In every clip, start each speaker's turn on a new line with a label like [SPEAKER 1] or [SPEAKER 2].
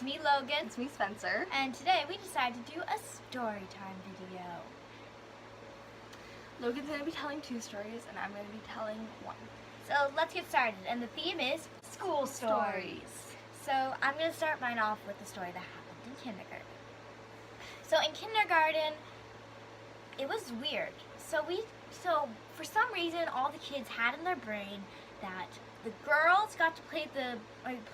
[SPEAKER 1] It's me, Logan.
[SPEAKER 2] It's me, Spencer.
[SPEAKER 1] And today we decided to do a story time video.
[SPEAKER 2] Logan's going to be telling 2 stories, and I'm going to be telling 1.
[SPEAKER 1] So let's get started. And the theme is school stories. So I'm going to start mine off with the story that happened in kindergarten. So in kindergarten, it was weird. So for some reason, all the kids had in their brain that the girls got to play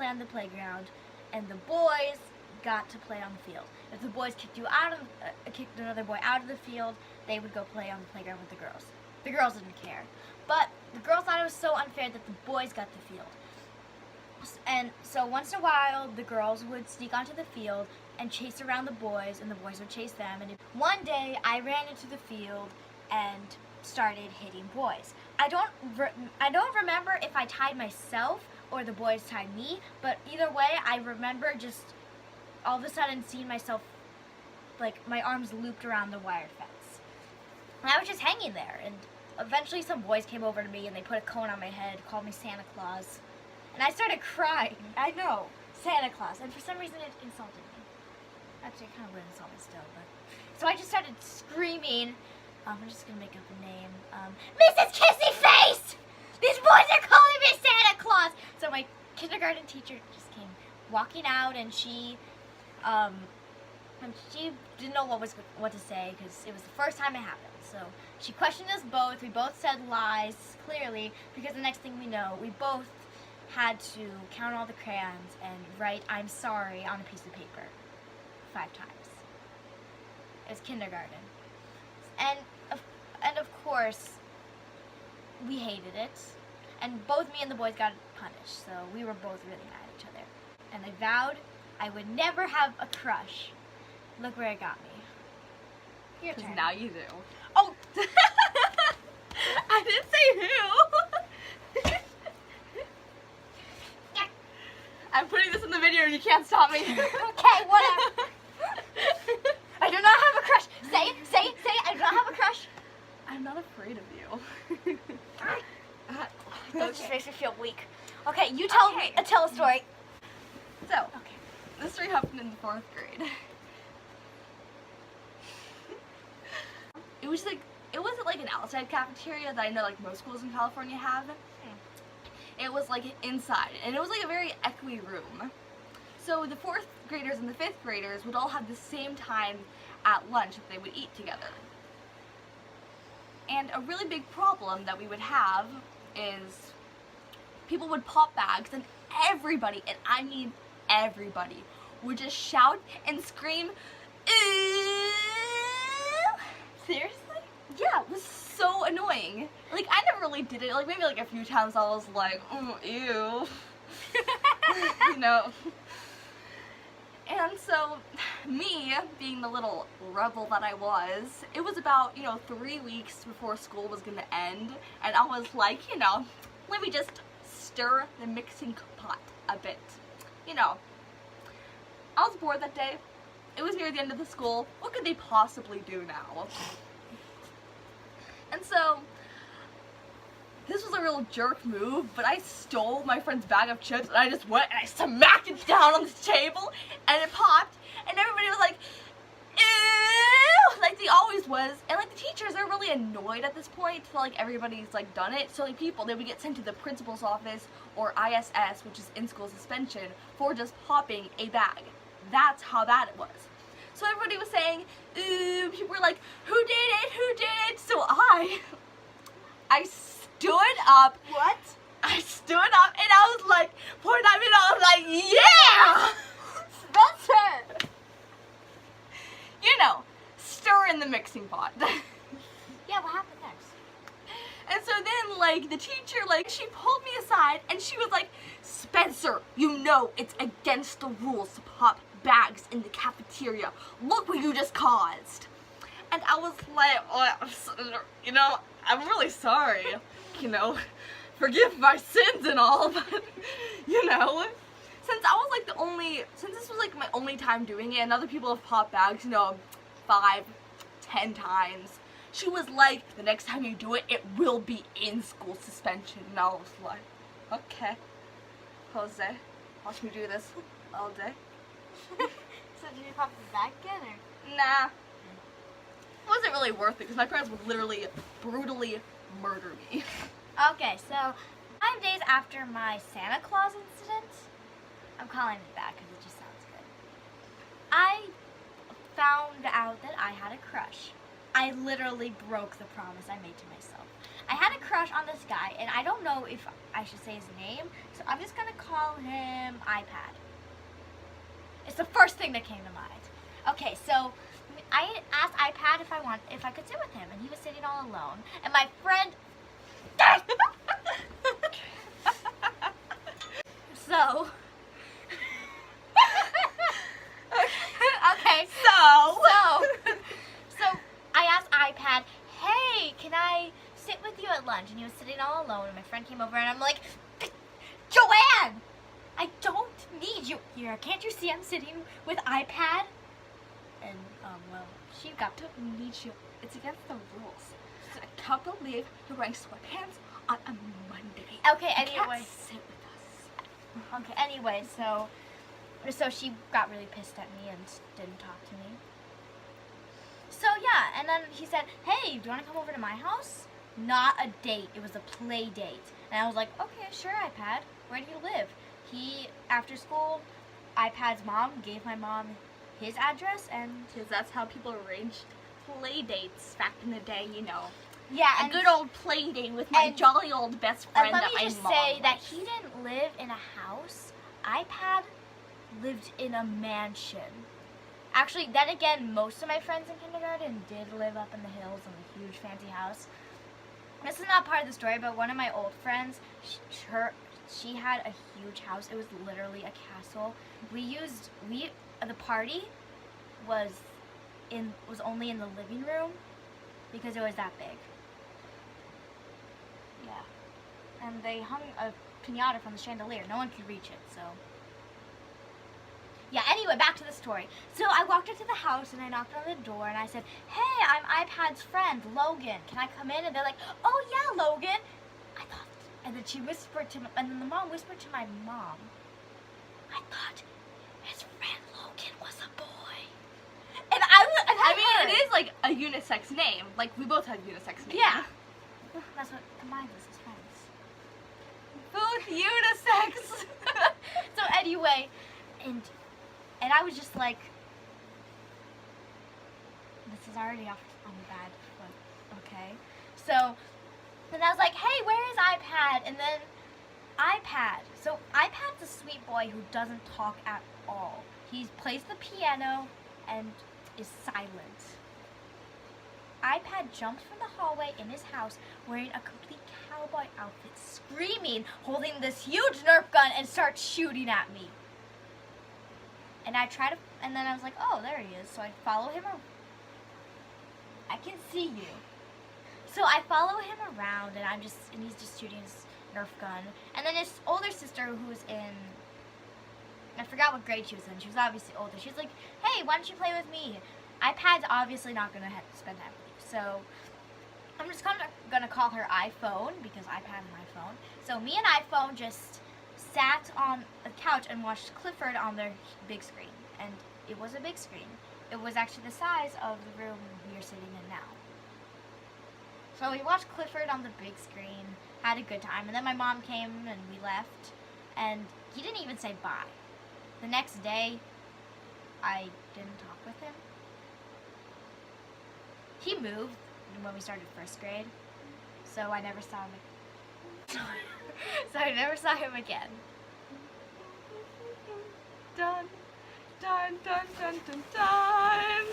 [SPEAKER 1] on the playground, and the boys got to play on the field. If the boys kicked another boy out of the field, they would go play on the playground with the girls. The girls didn't care, but the girls thought it was so unfair that the boys got the field. And so once in a while, the girls would sneak onto the field and chase around the boys, and the boys would chase them. And one day, I ran into the field and started hitting boys. I don't remember if I tied myself or the boys tied me, but either way, I remember just all of a sudden seeing myself, like my arms looped around the wire fence. And I was just hanging there, and eventually some boys came over to me and they put a cone on my head, called me Santa Claus. And I started crying. I know, Santa Claus. And for some reason it insulted me. Actually, it kind of would insult me still, but. So I just started screaming. I'm just gonna make up a name. Mrs. Kissy Face! These boys are calling me Santa Claus! So my kindergarten teacher just came walking out, and she didn't know what to say because it was the first time it happened. So she questioned us both. We both said lies, clearly, because the next thing we know, we both had to count all the crayons and write "I'm sorry" on a piece of paper 5 times. It was kindergarten. And of course, we hated it. And both me and the boys got punished, so we were both really mad at each other. And I vowed I would never have a crush. Look where it got me. Your turn.
[SPEAKER 2] Because now you do.
[SPEAKER 1] Oh!
[SPEAKER 2] I didn't say who! I'm putting this in the video and you can't stop me.
[SPEAKER 1] Okay, whatever. I do not have a crush. Say it, say it, say it. I do not have a crush.
[SPEAKER 2] I'm not afraid of you.
[SPEAKER 1] That just makes me feel weak. Okay, you tell a story.
[SPEAKER 2] So, this story happened in the 4th grade. It wasn't like an outside cafeteria that I know like most schools in California have. It was like inside, and it was like a very echoey room. So the 4th graders and the 5th graders would all have the same time at lunch that they would eat together. And a really big problem that we would have is people would pop bags, and everybody, and I mean everybody, would just shout and scream, "Ew!"
[SPEAKER 1] Seriously?
[SPEAKER 2] Yeah, it was so annoying. Like, I never really did it. Like, maybe like a few times I was like, "Oh, ew." You know. And so, me, being the little rebel that I was, it was about, 3 weeks before school was gonna end, and I was like, let me just stir the mixing pot a bit. I was bored that day. It was near the end of the school. What could they possibly do now? And so, this was a real jerk move, but I stole my friend's bag of chips, and I just went and I smacked it down on the table, and it popped, and everybody was like, "Ew!" Like they always was. And like the teachers, they're really annoyed at this point, so like everybody's like done it. So like they would get sent to the principal's office, or ISS, which is in-school suspension, for just popping a bag. That's how bad it was. So everybody was saying, "Ooh," people were like, "Who did it? Who did it?" So I stood up.
[SPEAKER 1] What?
[SPEAKER 2] I stood up and I was like, poured that in, I was like, yeah!
[SPEAKER 1] Spencer!
[SPEAKER 2] Stir in the mixing pot.
[SPEAKER 1] Yeah, what happened next?
[SPEAKER 2] And so then, like, the teacher, like, she pulled me aside and she was like, "Spencer, it's against the rules to pop bags in the cafeteria. Look what you just caused." And I was like, "Oh, I'm really sorry. Forgive my sins and all, but, since this was like my only time doing it, and other people have popped bags, 5, 10 times, she was like, "The next time you do it, it will be in school suspension." And I was like, "Okay, Jose, watch me do this all day."
[SPEAKER 1] So did you pop it back again, or?
[SPEAKER 2] Nah. It wasn't really worth it because my parents would literally brutally murder me.
[SPEAKER 1] Okay, so 5 days after my Santa Claus incident, I'm calling it that because it just sounds good. I found out that I had a crush. I literally broke the promise I made to myself. I had a crush on this guy, and I don't know if I should say his name, so I'm just gonna call him iPad. It's the first thing that came to mind. Okay, so I asked iPad if I could sit with him, and he was sitting all alone. And my friend, so, okay, so I asked iPad, hey, can I sit with you at lunch? And he was sitting all alone, and my friend came over, and I'm like, Joanne, I don't need you here. Can't you see I'm sitting with iPad? And, well, she got to
[SPEAKER 2] Need you. It's against the rules. So I can't believe you're wearing sweatpants on a Monday.
[SPEAKER 1] Okay,
[SPEAKER 2] You
[SPEAKER 1] anyway.
[SPEAKER 2] can't sit with us.
[SPEAKER 1] Okay, anyway, so she got really pissed at me and didn't talk to me. So yeah, and then he said, hey, do you want to come over to my house? Not a date, it was a play date. And I was like, okay, sure, iPad, where do you live? After school, iPad's mom gave my mom his address, and
[SPEAKER 2] Because that's how people arranged play dates back in the day, you know.
[SPEAKER 1] yeah,
[SPEAKER 2] A
[SPEAKER 1] and
[SPEAKER 2] good old play date with my
[SPEAKER 1] and-
[SPEAKER 2] jolly old best friend
[SPEAKER 1] And let
[SPEAKER 2] that
[SPEAKER 1] me
[SPEAKER 2] my
[SPEAKER 1] just
[SPEAKER 2] mom
[SPEAKER 1] say that
[SPEAKER 2] likes.
[SPEAKER 1] he didn't live in a house. iPad lived in a mansion. Actually, then again, most of my friends in kindergarten did live up in the hills in a huge fancy house. This is not part of the story, but one of my old friends, she had a huge house. It was literally a castle. The party was only in the living room because it was that big. Yeah. And they hung a pinata from the chandelier. No one could reach it, so. Yeah, anyway, back to the story. So I walked into the house and I knocked on the door and I said, hey, I'm iPad's friend, Logan. Can I come in? And they're like, oh yeah, Logan. I thought, and then and then the mom whispered to my mom, I thought his friend Logan was a boy. And
[SPEAKER 2] I mean, it is like a unisex name. Like, we both have unisex names.
[SPEAKER 1] Yeah. That's what combines us as friends.
[SPEAKER 2] Both unisex.
[SPEAKER 1] So anyway, and I was just like, this is already off on the bad foot, okay? So, and I was like, hey, where is iPad? And then so iPad's a sweet boy who doesn't talk at all. He plays the piano and is silent. iPad jumps from the hallway in his house wearing a complete cowboy outfit, screaming, holding this huge Nerf gun, and starts shooting at me. And and then I was like, oh, there he is. So I follow him around. I can see you. So I follow him around, and he's just shooting his Nerf gun. And then his older sister, who's in, I forgot what grade she was in. She was obviously older. She's like, hey, why don't you play with me? iPad's obviously not going to spend time with you. So I'm just gonna call her iPhone because iPad and iPhone. So me and iPhone just sat on a couch and watched Clifford on their big screen. And it was a big screen. It was actually the size of the room we are sitting in now. So we watched Clifford on the big screen, had a good time, and then my mom came and we left, and he didn't even say bye. The next day, I didn't talk with him. He moved when we started first grade, so I never saw him. So I never saw him again.
[SPEAKER 2] Dun, dun, dun, dun, dun, dun.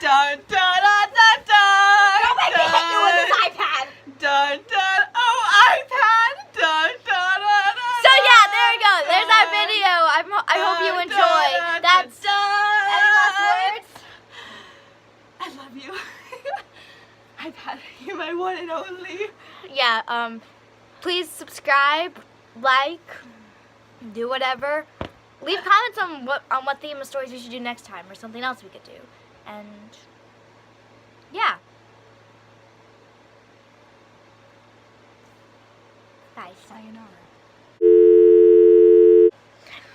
[SPEAKER 2] Dun, dun, dun, dun, dun.
[SPEAKER 1] Don't make me hit you with this iPad!
[SPEAKER 2] Dun, dun, oh, iPad. Dun, dun, dun, dun.
[SPEAKER 1] So yeah, there we go. There's our video. I hope you enjoy. That's any last words?
[SPEAKER 2] I love you. iPad, you're my one and only.
[SPEAKER 1] Yeah, please subscribe, like, do whatever. Leave comments on what theme of stories we should do next time or something else we could do. And yeah. Bye.
[SPEAKER 2] Sayonara.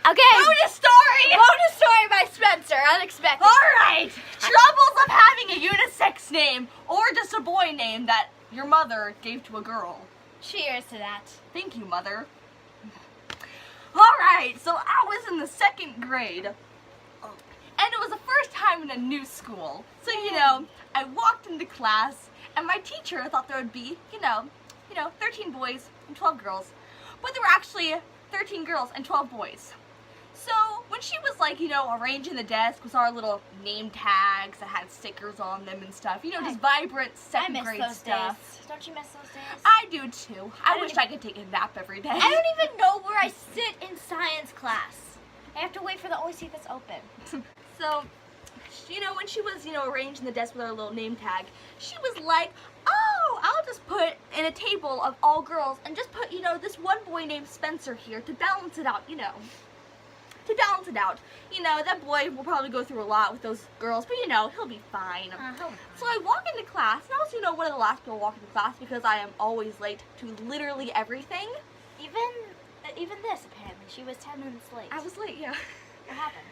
[SPEAKER 1] Okay.
[SPEAKER 2] Bonus story! story!
[SPEAKER 1] Bonus story by Spencer. Unexpected.
[SPEAKER 2] Alright! Troubles of having a unisex name or just a boy name that your mother gave to a girl.
[SPEAKER 1] Cheers to that.
[SPEAKER 2] Thank you, Mother. Alright, so I was in the 2nd grade. And it was the first time in a new school. So, I walked into class and my teacher thought there would be, 13 boys and 12 girls. But there were actually 13 girls and 12 boys. So when she was arranging the desk with our little name tags that had stickers on them and stuff, just vibrant 2nd grade stuff.
[SPEAKER 1] Days. Don't you miss those days?
[SPEAKER 2] I do too. I wish I could take a nap every day.
[SPEAKER 1] I don't even know where I sit in science class. I have to wait for the only seat that's open.
[SPEAKER 2] So, when she was, arranging the desk with her little name tag, she was like, oh, I'll just put in a table of all girls and just put, this one boy named Spencer here to balance it out, To balance it out. That boy will probably go through a lot with those girls, but, he'll be fine. So I walk into class, and I was, one of the last people to walk into class because I am always late to literally everything.
[SPEAKER 1] Even this, apparently. She was 10 minutes late.
[SPEAKER 2] I was late, yeah.
[SPEAKER 1] What happened?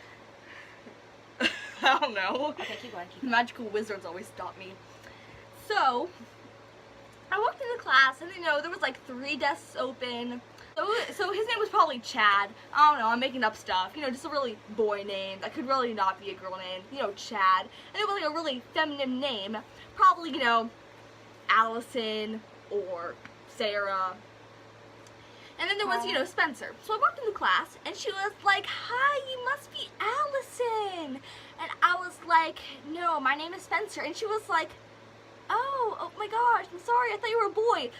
[SPEAKER 2] I don't know.
[SPEAKER 1] Okay, keep going.
[SPEAKER 2] Magical wizards always stop me. So, I walked into class, and there was 3 desks open. So his name was probably Chad. I don't know, I'm making up stuff. Just a really boy name that could really not be a girl name. Chad. And it was a really feminine name. Probably, Allison or Sarah. And then there was, Spencer. So I walked into class, and she was like, hi, you must be Allison. And I was like, no, my name is Spencer. And she was like, oh my gosh, I'm sorry, I thought you were a boy.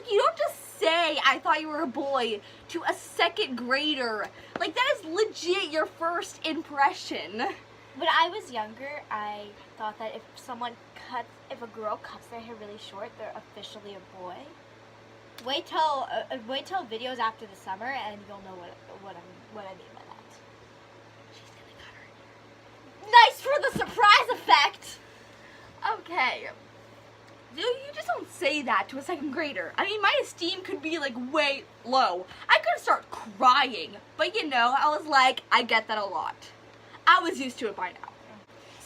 [SPEAKER 2] You don't just say, I thought you were a boy to a 2nd grader. That is legit your first impression.
[SPEAKER 1] When I was younger, I thought that if a girl cuts their hair really short, they're officially a boy. Wait till videos after the summer, and you'll know what I mean by that.
[SPEAKER 2] She's gonna cut her hair.
[SPEAKER 1] Nice for the surprise effect.
[SPEAKER 2] Okay. You just don't say that to a 2nd grader. I mean, my esteem could be way low. I could start crying, but I was like, I get that a lot. I was used to it by now.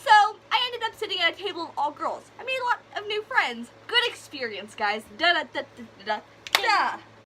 [SPEAKER 2] So, I ended up sitting at a table of all girls. I made a lot of new friends. Good experience, guys. Da da da da da da.